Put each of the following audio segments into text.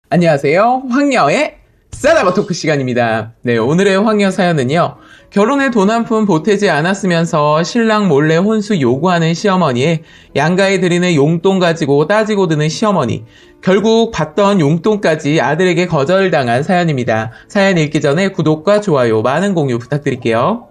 안녕하세요. 황녀의 싸다바 토크 시간입니다. 네, 오늘의 황녀 사연은요. 결혼에 돈 한 푼 보태지 않았으면서 신랑 몰래 혼수 요구하는 시어머니에 양가에 드리는 용돈 가지고 따지고 드는 시어머니. 결국 받던 용돈까지 아들에게 거절당한 사연입니다. 사연 읽기 전에 구독과 좋아요, 많은 공유 부탁드릴게요.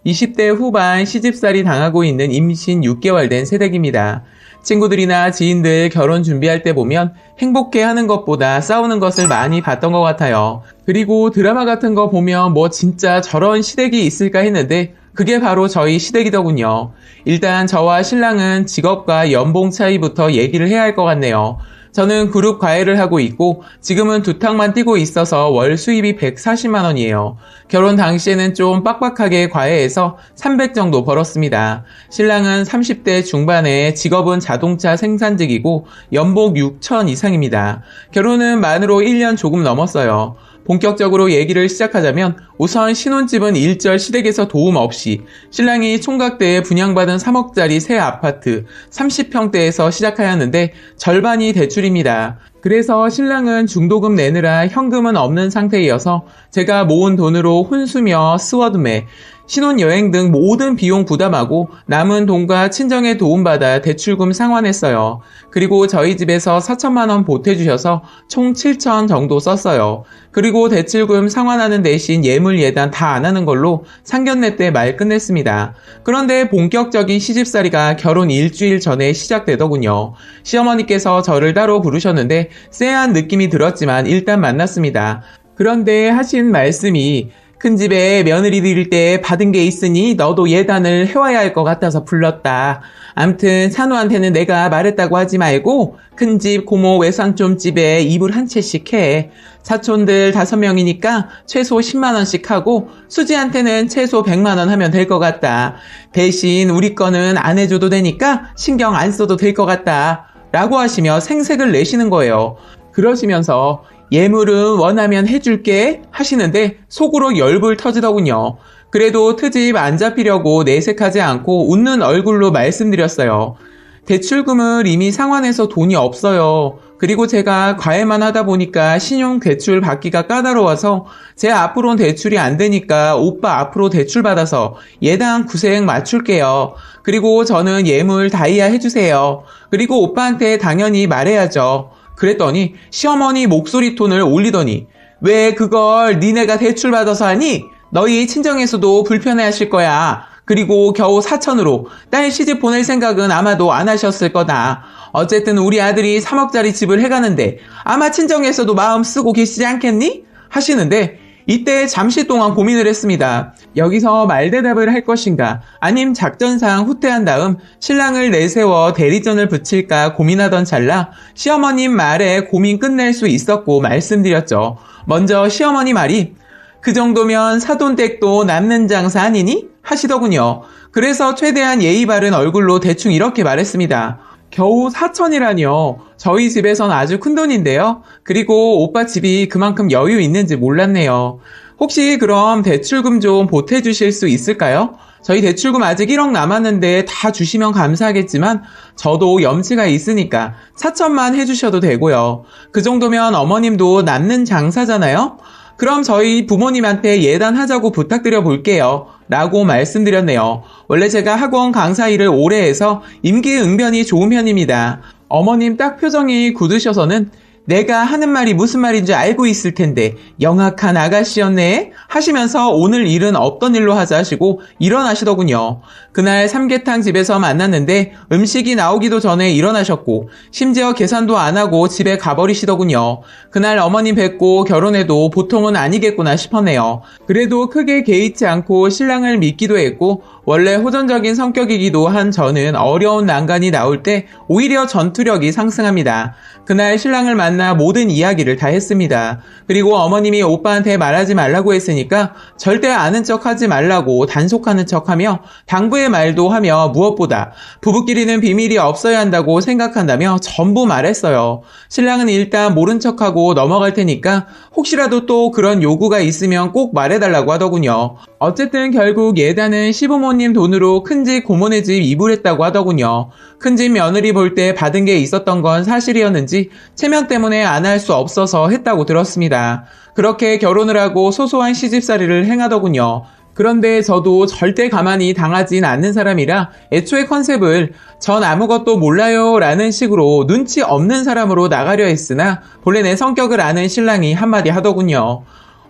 20대 후반 시집살이 당하고 있는 임신 6개월 된 새댁입니다. 친구들이나 지인들 결혼 준비할 때 보면 행복해하는 것보다 싸우는 것을 많이 봤던 것 같아요. 그리고 드라마 같은 거 보면 뭐 진짜 저런 시댁이 있을까 했는데 그게 바로 저희 시댁이더군요. 일단 저와 신랑은 직업과 연봉 차이부터 얘기를 해야 할 것 같네요. 저는 그룹 과외를 하고 있고 지금은 두탕만 뛰고 있어서 월 수입이 140만 원이에요. 결혼 당시에는 좀 빡빡하게 과외해서 300 정도 벌었습니다. 신랑은 30대 중반에 직업은 자동차 생산직이고 연봉 6천 이상입니다. 결혼은 만으로 1년 조금 넘었어요. 본격적으로 얘기를 시작하자면 우선 신혼집은 일절 시댁에서 도움 없이 신랑이 총각대에 분양받은 3억짜리 새 아파트 30평대에서 시작하였는데 절반이 대출입니다. 그래서 신랑은 중도금 내느라 현금은 없는 상태이어서 제가 모은 돈으로 혼수며 스워드매, 신혼여행 등 모든 비용 부담하고 남은 돈과 친정의 도움받아 대출금 상환했어요. 그리고 저희 집에서 4천만 원 보태주셔서 총 7천 정도 썼어요. 그리고 대출금 상환하는 대신 예물 예단 다 안 하는 걸로 상견례 때 말 끝냈습니다. 그런데 본격적인 시집살이가 결혼 일주일 전에 시작되더군요. 시어머니께서 저를 따로 부르셨는데 쎄한 느낌이 들었지만 일단 만났습니다. 그런데 하신 말씀이 큰 집에 며느리 드릴 때 받은 게 있으니 너도 예단을 해와야 할 것 같아서 불렀다. 암튼 산우한테는 내가 말했다고 하지 말고 큰 집 고모 외삼촌 집에 이불 한 채씩 해. 사촌들 5명이니까 최소 10만 원씩 하고 수지한테는 최소 100만 원 하면 될 것 같다. 대신 우리 거는 안 해줘도 되니까 신경 안 써도 될 것 같다. 라고 하시며 생색을 내시는 거예요. 그러시면서 예물은 원하면 해줄게 하시는데 속으로 열불 터지더군요. 그래도 트집 안 잡히려고 내색하지 않고 웃는 얼굴로 말씀드렸어요. 대출금을 이미 상환해서 돈이 없어요. 그리고 제가 과외만 하다 보니까 신용 대출 받기가 까다로워서 제 앞으로는 대출이 안 되니까 오빠 앞으로 대출 받아서 예당 9세 맞출게요. 그리고 저는 예물 다이아 해주세요. 그리고 오빠한테 당연히 말해야죠. 그랬더니 시어머니 목소리 톤을 올리더니 왜 그걸 니네가 대출 받아서 하니? 너희 친정에서도 불편해하실 거야. 그리고 겨우 4천으로 딸 시집 보낼 생각은 아마도 안 하셨을 거다. 어쨌든 우리 아들이 3억짜리 집을 해가는데 아마 친정에서도 마음 쓰고 계시지 않겠니? 하시는데 이때 잠시 동안 고민을 했습니다. 여기서 말대답을 할 것인가 아님 작전상 후퇴한 다음 신랑을 내세워 대리전을 붙일까 고민하던 찰나 시어머님 말에 고민 끝낼 수 있었고 말씀드렸죠. 먼저 시어머니 말이 그 정도면 사돈댁도 남는 장사 아니니? 하시더군요. 그래서 최대한 예의 바른 얼굴로 대충 이렇게 말했습니다. 겨우 4천이라뇨. 저희 집에선 아주 큰 돈인데요. 그리고 오빠 집이 그만큼 여유 있는지 몰랐네요. 혹시 그럼 대출금 좀 보태주실 수 있을까요? 저희 대출금 아직 1억 남았는데 다 주시면 감사하겠지만 저도 염치가 있으니까 4천만 해주셔도 되고요. 그 정도면 어머님도 남는 장사잖아요? 그럼 저희 부모님한테 예단하자고 부탁드려 볼게요. 라고 말씀드렸네요. 원래 제가 학원 강사 일을 오래 해서 임기응변이 좋은 편입니다. 어머님 딱 표정이 굳으셔서는 내가 하는 말이 무슨 말인지 알고 있을 텐데 영악한 아가씨였네 하시면서 오늘 일은 없던 일로 하자 하시고 일어나시더군요. 그날 삼계탕 집에서 만났는데 음식이 나오기도 전에 일어나셨고 심지어 계산도 안 하고 집에 가버리시더군요. 그날 어머님 뵙고 결혼해도 보통은 아니겠구나 싶었네요. 그래도 크게 개의치 않고 신랑을 믿기도 했고 원래 호전적인 성격이기도 한 저는 어려운 난관이 나올 때 오히려 전투력이 상승합니다. 그날 신랑을 만나 모든 이야기를 다 했습니다. 그리고 어머님이 오빠한테 말하지 말라고 했으니까 절대 아는 척하지 말라고 단속하는 척하며 당부의 말도 하며 무엇보다 부부끼리는 비밀이 없어야 한다고 생각한다며 전부 말했어요. 신랑은 일단 모른 척하고 넘어갈 테니까 혹시라도 또 그런 요구가 있으면 꼭 말해달라고 하더군요. 어쨌든 결국 예단은 시부모 시어머님 돈으로 큰집 고모네 집 이불했다고 하더군요. 큰집 며느리 볼 때 받은 게 있었던 건 사실이었는지 체면 때문에 안 할 수 없어서 했다고 들었습니다. 그렇게 결혼을 하고 소소한 시집살이를 행하더군요. 그런데 저도 절대 가만히 당하진 않는 사람이라 애초에 컨셉을 전 아무것도 몰라요 라는 식으로 눈치 없는 사람으로 나가려 했으나 본래 내 성격을 아는 신랑이 한마디 하더군요.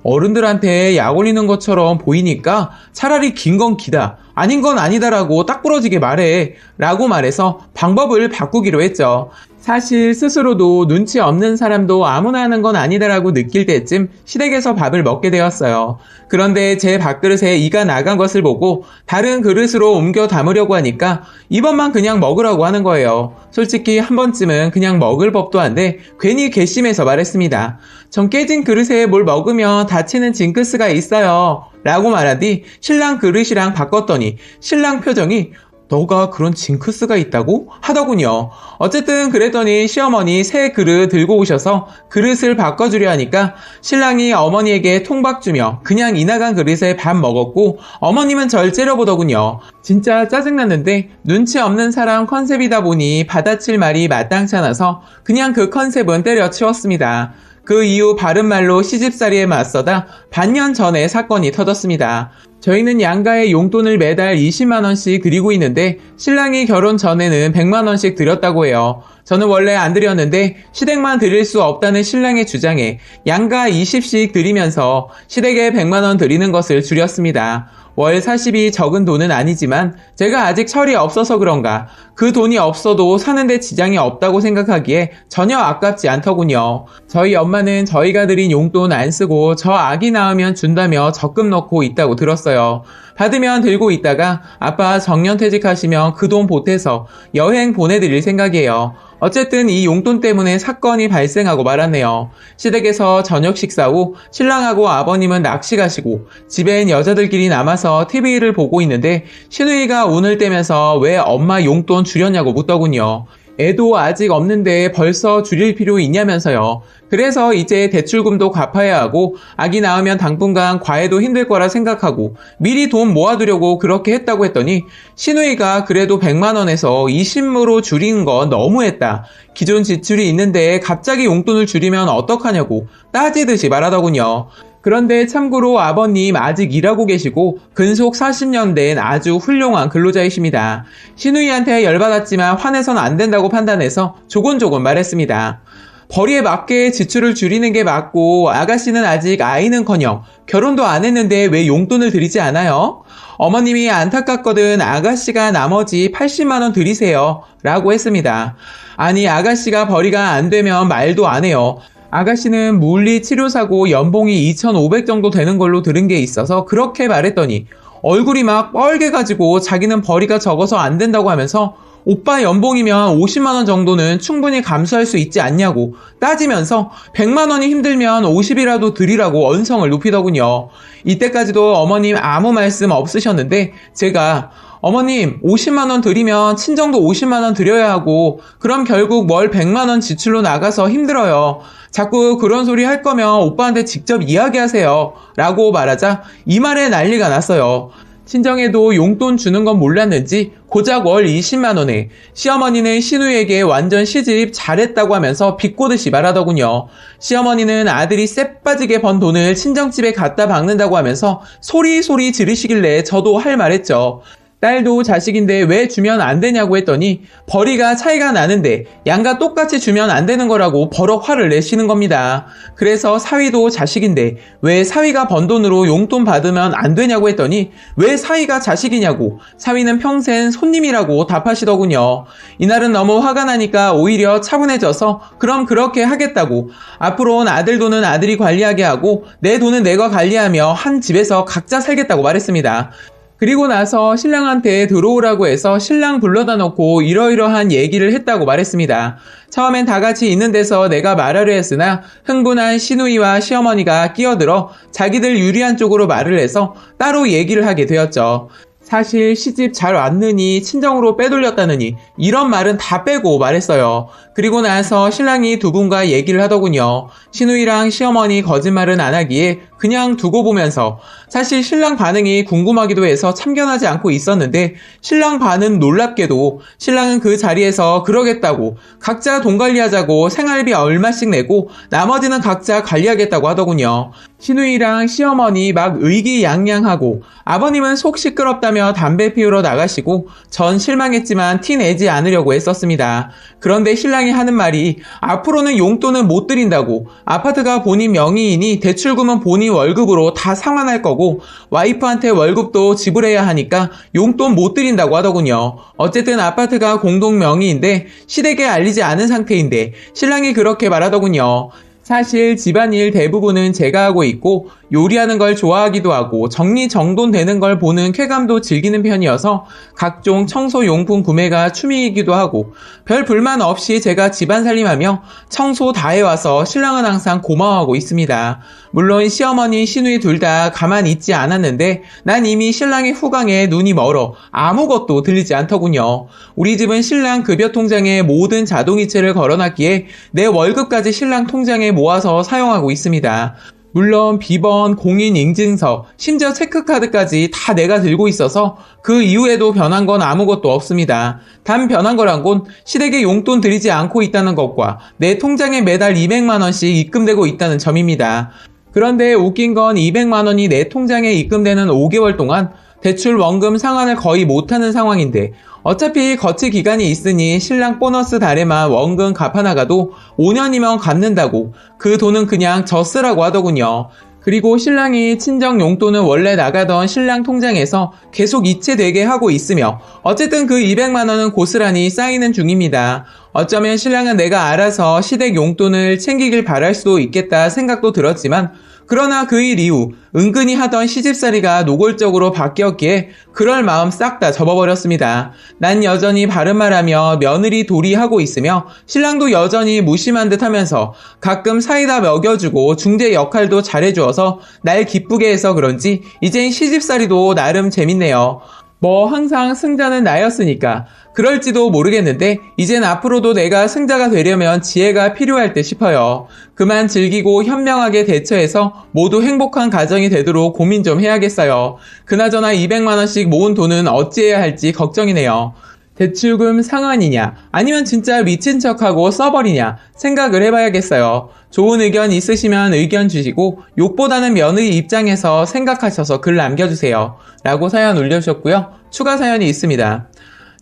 어른들한테 약 올리는 것처럼 보이니까 차라리 긴 건 기다, 아닌 건 아니다라고 딱 부러지게 말해 라고 말해서 방법을 바꾸기로 했죠. 사실 스스로도 눈치 없는 사람도 아무나 하는 건 아니다라고 느낄 때쯤 시댁에서 밥을 먹게 되었어요. 그런데 제 밥그릇에 이가 나간 것을 보고 다른 그릇으로 옮겨 담으려고 하니까 이번만 그냥 먹으라고 하는 거예요. 솔직히 한 번쯤은 그냥 먹을 법도 한데 괜히 괘씸해서 말했습니다. 전 깨진 그릇에 뭘 먹으면 다치는 징크스가 있어요 라고 말한 뒤 신랑 그릇이랑 바꿨더니 신랑 표정이 너가 그런 징크스가 있다고? 하더군요. 어쨌든 그랬더니 시어머니 새 그릇 들고 오셔서 그릇을 바꿔주려 하니까 신랑이 어머니에게 통박 주며 그냥 이나간 그릇에 밥 먹었고 어머님은 절 째려보더군요. 진짜 짜증났는데 눈치 없는 사람 컨셉이다 보니 받아칠 말이 마땅치 않아서 그냥 그 컨셉은 때려치웠습니다. 그 이후 바른말로 시집살이에 맞서다 반년 전에 사건이 터졌습니다. 저희는 양가에 용돈을 매달 20만원씩 드리고 있는데 신랑이 결혼 전에는 100만원씩 드렸다고 해요. 저는 원래 안 드렸는데 시댁만 드릴 수 없다는 신랑의 주장에 양가 20씩 드리면서 시댁에 100만원 드리는 것을 줄였습니다. 월 40이 적은 돈은 아니지만 제가 아직 철이 없어서 그런가 그 돈이 없어도 사는데 지장이 없다고 생각하기에 전혀 아깝지 않더군요. 저희 엄마는 저희가 드린 용돈 안 쓰고 저 아기 낳으면 준다며 적금 넣고 있다고 들었어요. 받으면 들고 있다가 아빠 정년퇴직하시면 그 돈 보태서 여행 보내드릴 생각이에요. 어쨌든 이 용돈 때문에 사건이 발생하고 말았네요. 시댁에서 저녁 식사 후 신랑하고 아버님은 낚시 가시고 집엔 여자들끼리 남아서 TV를 보고 있는데 시누이가 운을 떼면서 왜 엄마 용돈 줄였냐고 묻더군요. 애도 아직 없는데 벌써 줄일 필요 있냐면서요. 그래서 이제 대출금도 갚아야 하고 아기 낳으면 당분간 과외도 힘들 거라 생각하고 미리 돈 모아두려고 그렇게 했다고 했더니 시누이가 그래도 100만원에서 20으로 줄이는 건 너무했다. 기존 지출이 있는데 갑자기 용돈을 줄이면 어떡하냐고 따지듯이 말하더군요. 그런데 참고로 아버님 아직 일하고 계시고 근속 40년 된 아주 훌륭한 근로자이십니다. 시누이한테 열받았지만 화내선 안 된다고 판단해서 조곤조곤 말했습니다. 벌이에 맞게 지출을 줄이는 게 맞고 아가씨는 아직 아이는커녕 결혼도 안 했는데 왜 용돈을 드리지 않아요? 어머님이 안타깝거든 아가씨가 나머지 80만원 드리세요 라고 했습니다. 아니 아가씨가 벌이가 안 되면 말도 안 해요. 아가씨는 물리치료사고 연봉이 2,500 정도 되는 걸로 들은 게 있어서 그렇게 말했더니 얼굴이 막 뻘개가지고 자기는 벌이가 적어서 안 된다고 하면서 오빠 연봉이면 50만원 정도는 충분히 감수할 수 있지 않냐고 따지면서 100만원이 힘들면 50이라도 드리라고 언성을 높이더군요. 이때까지도 어머님 아무 말씀 없으셨는데 제가 어머님 50만원 드리면 친정도 50만원 드려야 하고 그럼 결국 월 100만원 지출로 나가서 힘들어요. 자꾸 그런 소리 할 거면 오빠한테 직접 이야기하세요 라고 말하자 이 말에 난리가 났어요. 친정에도 용돈 주는 건 몰랐는지 고작 월 20만원에 시어머니는 시누이에게 완전 시집 잘했다고 하면서 비꼬듯이 말하더군요. 시어머니는 아들이 쎄빠지게 번 돈을 친정집에 갖다 박는다고 하면서 소리소리 지르시길래 저도 할 말했죠. 딸도 자식인데 왜 주면 안 되냐고 했더니 벌이가 차이가 나는데 양가 똑같이 주면 안 되는 거라고 버럭 화를 내시는 겁니다. 그래서 사위도 자식인데 왜 사위가 번 돈으로 용돈 받으면 안 되냐고 했더니 왜 사위가 자식이냐고 사위는 평생 손님이라고 답하시더군요. 이날은 너무 화가 나니까 오히려 차분해져서 그럼 그렇게 하겠다고 앞으로는 아들 돈은 아들이 관리하게 하고 내 돈은 내가 관리하며 한 집에서 각자 살겠다고 말했습니다. 그리고 나서 신랑한테 들어오라고 해서 신랑 불러다 놓고 이러이러한 얘기를 했다고 말했습니다. 처음엔 다 같이 있는 데서 내가 말하려 했으나 흥분한 시누이와 시어머니가 끼어들어 자기들 유리한 쪽으로 말을 해서 따로 얘기를 하게 되었죠. 사실 시집 잘 왔느니 친정으로 빼돌렸다느니 이런 말은 다 빼고 말했어요. 그리고 나서 신랑이 두 분과 얘기를 하더군요. 시누이랑 시어머니 거짓말은 안 하기에 그냥 두고 보면서 사실 신랑 반응이 궁금하기도 해서 참견하지 않고 있었는데 신랑 반응 놀랍게도 신랑은 그 자리에서 그러겠다고 각자 돈 관리하자고 생활비 얼마씩 내고 나머지는 각자 관리하겠다고 하더군요. 시누이랑 시어머니 막 의기양양하고 아버님은 속 시끄럽다며 담배 피우러 나가시고 전 실망했지만 티 내지 않으려고 했었습니다. 그런데 신랑이 하는 말이 앞으로는 용돈은 못 드린다고 아파트가 본인 명의이니 대출금은 본인 월급으로 다 상환할 거고 와이프한테 월급도 지불해야 하니까 용돈 못 드린다고 하더군요. 어쨌든 아파트가 공동 명의인데 시댁에 알리지 않은 상태인데 신랑이 그렇게 말하더군요. 사실 집안일 대부분은 제가 하고 있고 요리하는 걸 좋아하기도 하고 정리정돈되는 걸 보는 쾌감도 즐기는 편이어서 각종 청소용품 구매가 취미이기도 하고 별 불만 없이 제가 집안 살림하며 청소 다 해와서 신랑은 항상 고마워하고 있습니다. 물론 시어머니, 시누이 둘 다 가만히 있지 않았는데 난 이미 신랑의 후광에 눈이 멀어 아무것도 들리지 않더군요. 우리 집은 신랑 급여 통장에 모든 자동이체를 걸어놨기에 내 월급까지 신랑 통장에 모아서 사용하고 있습니다. 물론 비번, 공인인증서, 심지어 체크카드까지 다 내가 들고 있어서 그 이후에도 변한 건 아무것도 없습니다. 단 변한 거란 건 시댁에 용돈 드리지 않고 있다는 것과 내 통장에 매달 200만 원씩 입금되고 있다는 점입니다. 그런데 웃긴 건 200만 원이 내 통장에 입금되는 5개월 동안 대출 원금 상환을 거의 못하는 상황인데 어차피 거치 기간이 있으니 신랑 보너스 달에만 원금 갚아나가도 5년이면 갚는다고 그 돈은 그냥 저 쓰라고 하더군요. 그리고 신랑이 친정 용돈은 원래 나가던 신랑 통장에서 계속 이체되게 하고 있으며 어쨌든 그 200만 원은 고스란히 쌓이는 중입니다. 어쩌면 신랑은 내가 알아서 시댁 용돈을 챙기길 바랄 수도 있겠다 생각도 들었지만 그러나 그 일 이후 은근히 하던 시집살이가 노골적으로 바뀌었기에 그럴 마음 싹 다 접어버렸습니다. 난 여전히 바른말하며 며느리 도리하고 있으며 신랑도 여전히 무심한 듯 하면서 가끔 사이다 먹여주고 중재 역할도 잘해주어서 날 기쁘게 해서 그런지 이젠 시집살이도 나름 재밌네요. 뭐 항상 승자는 나였으니까 그럴지도 모르겠는데 이젠 앞으로도 내가 승자가 되려면 지혜가 필요할 듯 싶어요. 그만 즐기고 현명하게 대처해서 모두 행복한 가정이 되도록 고민 좀 해야겠어요. 그나저나 200만 원씩 모은 돈은 어찌해야 할지 걱정이네요. 대출금 상환이냐 아니면 진짜 미친 척하고 써버리냐 생각을 해봐야겠어요. 좋은 의견 있으시면 의견 주시고 욕보다는 며느리 입장에서 생각하셔서 글 남겨주세요. 라고 사연 올려주셨고요. 추가 사연이 있습니다.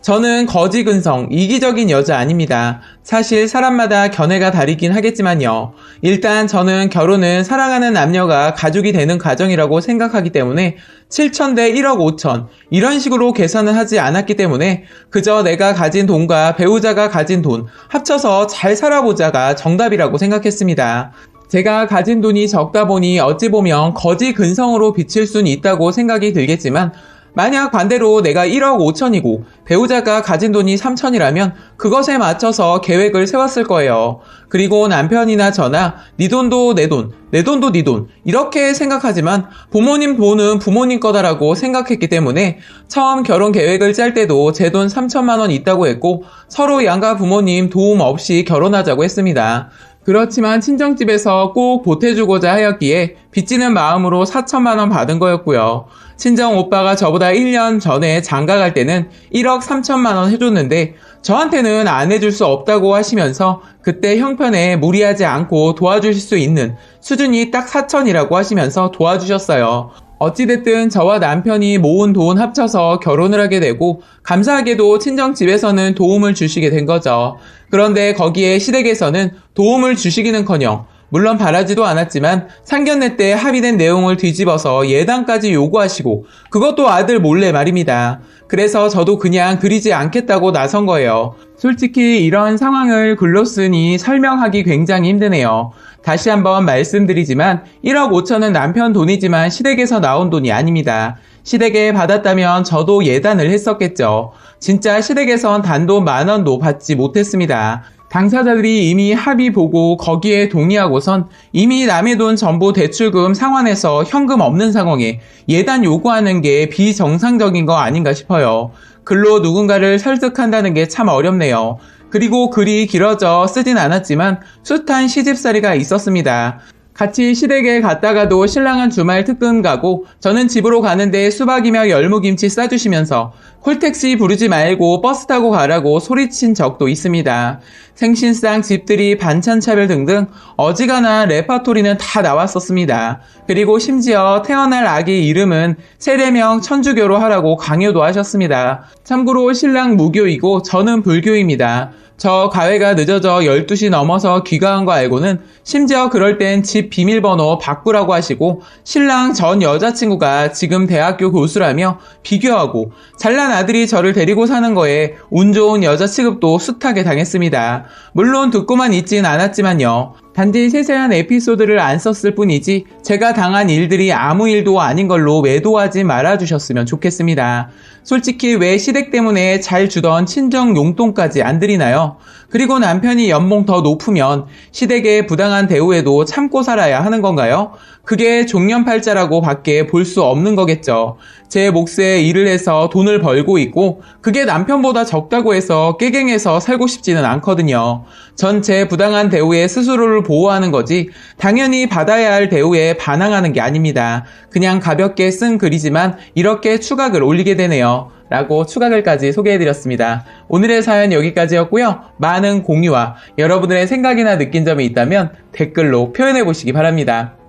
저는 거지근성, 이기적인 여자 아닙니다. 사실 사람마다 견해가 다르긴 하겠지만요. 일단 저는 결혼은 사랑하는 남녀가 가족이 되는 과정이라고 생각하기 때문에 7천 대 1억 5천 이런 식으로 계산을 하지 않았기 때문에 그저 내가 가진 돈과 배우자가 가진 돈 합쳐서 잘 살아보자가 정답이라고 생각했습니다. 제가 가진 돈이 적다 보니 어찌 보면 거지 근성으로 비칠 수는 있다고 생각이 들겠지만 만약 반대로 내가 1억 5천이고 배우자가 가진 돈이 3천이라면 그것에 맞춰서 계획을 세웠을 거예요. 그리고 남편이나 저나 네 돈도 내 돈, 내 돈도 네 돈 이렇게 생각하지만 부모님 돈은 부모님 거다라고 생각했기 때문에 처음 결혼 계획을 짤 때도 제 돈 3천만 원 있다고 했고 서로 양가 부모님 도움 없이 결혼하자고 했습니다. 그렇지만 친정집에서 꼭 보태주고자 하였기에 빚지는 마음으로 4천만 원 받은 거였고요. 친정 오빠가 저보다 1년 전에 장가 갈 때는 1억 3천만 원 해줬는데 저한테는 안 해줄 수 없다고 하시면서 그때 형편에 무리하지 않고 도와주실 수 있는 수준이 딱 4천이라고 하시면서 도와주셨어요. 어찌됐든 저와 남편이 모은 돈 합쳐서 결혼을 하게 되고 감사하게도 친정집에서는 도움을 주시게 된 거죠. 그런데 거기에 시댁에서는 도움을 주시기는커녕 물론 바라지도 않았지만 상견례 때 합의된 내용을 뒤집어서 예단까지 요구하시고 그것도 아들 몰래 말입니다. 그래서 저도 그냥 그리지 않겠다고 나선 거예요. 솔직히 이런 상황을 글로 쓰니 설명하기 굉장히 힘드네요. 다시 한번 말씀드리지만 1억 5천은 남편 돈이지만 시댁에서 나온 돈이 아닙니다. 시댁에 받았다면 저도 예단을 했었겠죠. 진짜 시댁에선 단돈 10,000원도 받지 못했습니다. 당사자들이 이미 합의 보고 거기에 동의하고선 이미 남의 돈 전부 대출금 상환해서 현금 없는 상황에 예단 요구하는 게 비정상적인 거 아닌가 싶어요. 글로 누군가를 설득한다는 게 참 어렵네요. 그리고 글이 길어져 쓰진 않았지만 숱한 시집살이가 있었습니다. 같이 시댁에 갔다가도 신랑은 주말 특근 가고 저는 집으로 가는데 수박이며 열무김치 싸주시면서 콜택시 부르지 말고 버스 타고 가라고 소리친 적도 있습니다. 생신상 집들이 반찬차별 등등 어지간한 레파토리는 다 나왔었습니다. 그리고 심지어 태어날 아기 이름은 세례명 천주교로 하라고 강요도 하셨습니다. 참고로 신랑 무교이고 저는 불교입니다. 저 가회가 늦어져 12시 넘어서 귀가한 거 알고는 심지어 그럴 땐 집 비밀번호 바꾸라고 하시고 신랑 전 여자친구가 지금 대학교 교수라며 비교하고 잘난 아들이 저를 데리고 사는 거에 운 좋은 여자 취급도 숱하게 당했습니다. 물론 듣고만 있진 않았지만요. 단지 세세한 에피소드를 안 썼을 뿐이지 제가 당한 일들이 아무 일도 아닌 걸로 외도하지 말아주셨으면 좋겠습니다. 솔직히 왜 시댁 때문에 잘 주던 친정 용돈까지 안 드리나요? 그리고 남편이 연봉 더 높으면 시댁의 부당한 대우에도 참고 살아야 하는 건가요? 그게 종년팔자라고 밖에 볼 수 없는 거겠죠. 제 몫에 일을 해서 돈을 벌고 있고 그게 남편보다 적다고 해서 깨갱해서 살고 싶지는 않거든요. 전 제 부당한 대우에 스스로를 보호하는 거지 당연히 받아야 할 대우에 반항하는 게 아닙니다. 그냥 가볍게 쓴 글이지만 이렇게 추각을 올리게 되네요. 라고 추가글까지 소개해드렸습니다. 오늘의 사연 여기까지였고요. 많은 공유와 여러분들의 생각이나 느낀 점이 있다면 댓글로 표현해보시기 바랍니다.